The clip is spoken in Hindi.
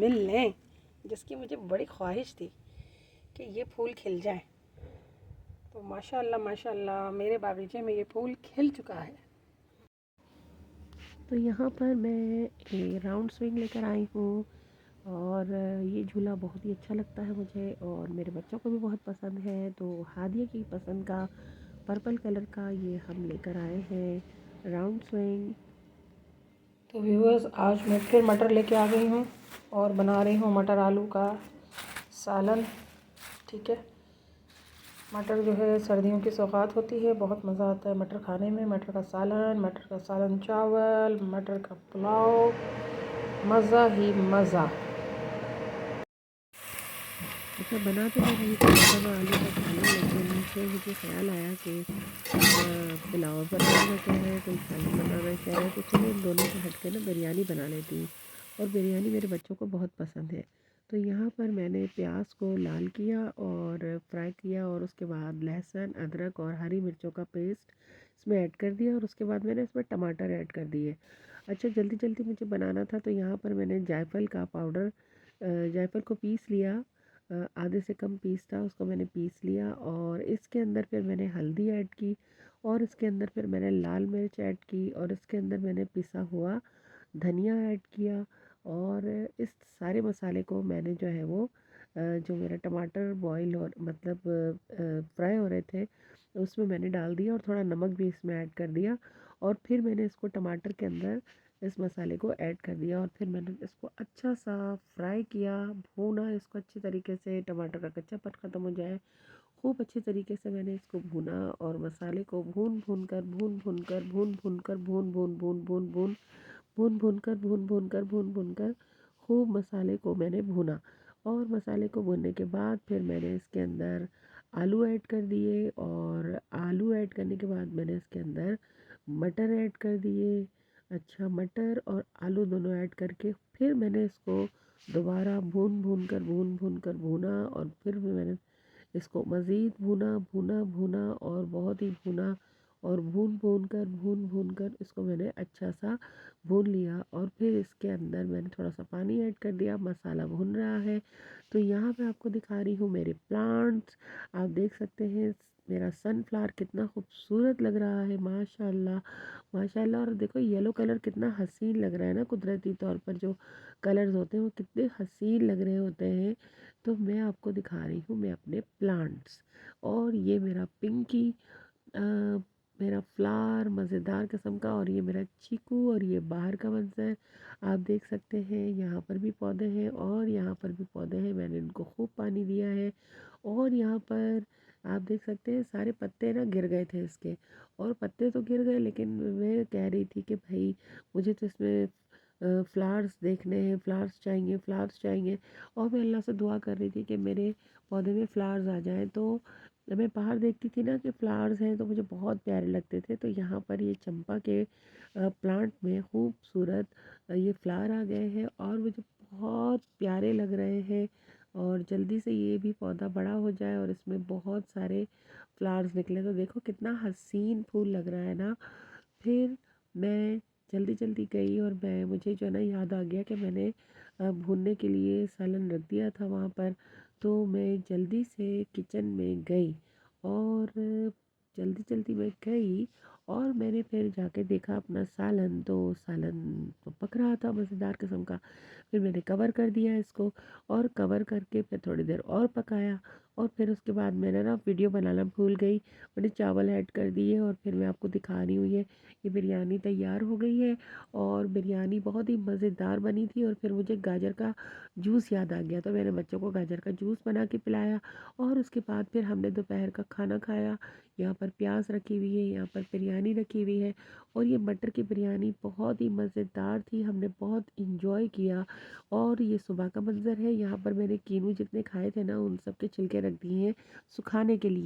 मिल लें, जिसकी मुझे बड़ी ख्वाहिश थी कि ये फूल खिल जाए। तो माशाल्लाह मेरे बागीचे में ये फूल खिल चुका है। तो यहाँ पर मैं एक राउंड स्विंग लेकर आई हूँ और ये झूला बहुत ही अच्छा लगता है मुझे और मेरे बच्चों को भी बहुत पसंद है। तो हादिया की पसंद का पर्पल कलर का ये हम लेकर आए हैं राउंड स्विंग। तो व्यूअर्स, आज मैं फिर मटर लेके आ गई हूँ और बना रही हूँ मटर आलू का सालन। ठीक है, मटर जो है सर्दियों की सौगात होती है, बहुत मज़ा आता है मटर खाने में। मटर का सालन चावल, मटर का पुलाव, मज़ा ही मज़ा। अच्छा, बना तो मैं रही थी मटर और आलू का सालन, लेकिन फिर मुझे ख्याल आया कि पुलाव बनाना चाह रहे हैं, कोई सालन बनाना चाह रहे हैं, तो चलो इन दोनों से हट के ना बिरयानी बना लेती हूँ। और बिरयानी मेरे बच्चों को बहुत पसंद है। तो यहाँ पर मैंने प्याज को लाल किया और फ्राई किया और उसके बाद लहसुन, अदरक और हरी मिर्चों का पेस्ट इसमें ऐड कर दिया और उसके बाद मैंने इसमें टमाटर ऐड कर दिए। अच्छा, जल्दी जल्दी मुझे बनाना था तो यहाँ पर मैंने जायफल का पाउडर, जायफल को पीस लिया, आधे से कम पीस था, उसको मैंने पीस लिया और इसके अंदर फिर मैंने हल्दी ऐड की और इसके अंदर फिर मैंने लाल मिर्च ऐड की और इसके अंदर मैंने पिसा हुआ धनिया ऐड किया। और इस सारे मसाले को मैंने जो है वो जो मेरा टमाटर बॉईल और मतलब फ्राई हो रहे थे उसमें मैंने डाल दिया और थोड़ा नमक भी इसमें ऐड कर दिया और फिर मैंने इसको टमाटर के अंदर इस मसाले को ऐड कर दिया और फिर मैंने इसको अच्छा सा फ्राई किया, भूना इसको अच्छी तरीके से, टमाटर का कच्चापन ख़त्म हो जाए। खूब अच्छे तरीके से मैंने इसको भूना और मसाले को भून भून कर भून भून कर भून भून कर भून भून भून भून भून भून भून कर भून भून कर भून भून कर खूब मसाले को मैंने भूना। और मसाले को भूनने के बाद फिर मैंने इसके अंदर आलू ऐड कर दिए और आलू ऐड करने के बाद मैंने इसके अंदर मटर ऐड कर दिए। अच्छा, मटर और आलू दोनों ऐड करके फिर मैंने इसको दोबारा भून भून कर भूना और फिर भी मैंने इसको मज़ीद भूना भूना भूना और बहुत ही भूना और भून कर इसको मैंने अच्छा सा भून लिया और फिर इसके अंदर मैंने थोड़ा सा पानी ऐड कर दिया। मसाला भुन रहा है तो यहाँ पे आपको दिखा रही हूँ मेरे प्लांट्स। आप देख सकते हैं मेरा सनफ्लावर कितना खूबसूरत लग रहा है, माशाल्लाह माशाल्लाह। और देखो येलो कलर कितना हसीन लग रहा है ना, कुदरती तौर पर जो कलर्स होते हैं वो कितने हसीन लग रहे होते हैं। तो मैं आपको दिखा रही हूँ मैं अपने प्लांट्स। और ये मेरा पिंकी, मेरा फ्लावर मज़ेदार किस्म का, और ये मेरा चीकू और ये बाहर का मंजर आप देख सकते हैं। यहाँ पर भी पौधे हैं और यहाँ पर भी पौधे हैं, मैंने इनको खूब पानी दिया है। और यहाँ पर आप देख सकते हैं सारे पत्ते ना गिर गए थे इसके, और पत्ते तो गिर गए लेकिन मैं कह रही थी कि भाई मुझे तो इसमें फ्लावर्स देखने हैं, फ्लावर्स चाहिए, फ्लावर्स चाहिए। और मैं अल्लाह से दुआ कर रही थी कि मेरे पौधे में फ्लावर्स आ जाएं। तो मैं बाहर देखती थी ना कि फ्लावर्स हैं तो मुझे बहुत प्यारे लगते थे। तो यहाँ पर ये चंपा के प्लांट में खूबसूरत ये फ्लावर आ गए हैं और मुझे बहुत प्यारे लग रहे हैं। और जल्दी से ये भी पौधा बड़ा हो जाए और इसमें बहुत सारे फ्लावर्स निकले तो देखो कितना हसीन फूल लग रहा है ना। फिर मैं जल्दी जल्दी गई और मुझे जो है ना याद आ गया कि मैंने भूनने के लिए सालन रख दिया था वहाँ पर। तो मैं जल्दी से किचन में गई और जल्दी जल्दी मैं गई और मैंने फिर जाके देखा अपना सालन, तो सालन तो पक रहा था मज़ेदार किस्म का। फिर मैंने कवर कर दिया इसको और कवर करके फिर थोड़ी देर और पकाया। और फिर उसके बाद मैंने ना वीडियो बनाना भूल गई, मैंने चावल ऐड कर दिए और फिर मैं आपको दिखा रही हूँ ये बिरयानी तैयार हो गई है। और बिरयानी बहुत ही मज़ेदार बनी थी। और फिर मुझे गाजर का जूस याद आ गया तो मैंने बच्चों को गाजर का जूस बना के पिलाया और उसके बाद फिर हमने दोपहर का खाना खाया। यहाँ पर प्याज रखी हुई है, यहाँ पर बिरयानी रखी हुई है और ये मटर की बिरयानी बहुत ही मज़ेदार थी, हमने बहुत इंजॉय किया। और ये सुबह का मंज़र है, यहाँ पर मैंने कीनू जितने खाए थे ना उन सब के छिलके रख दिए हैं सुखाने के लिए।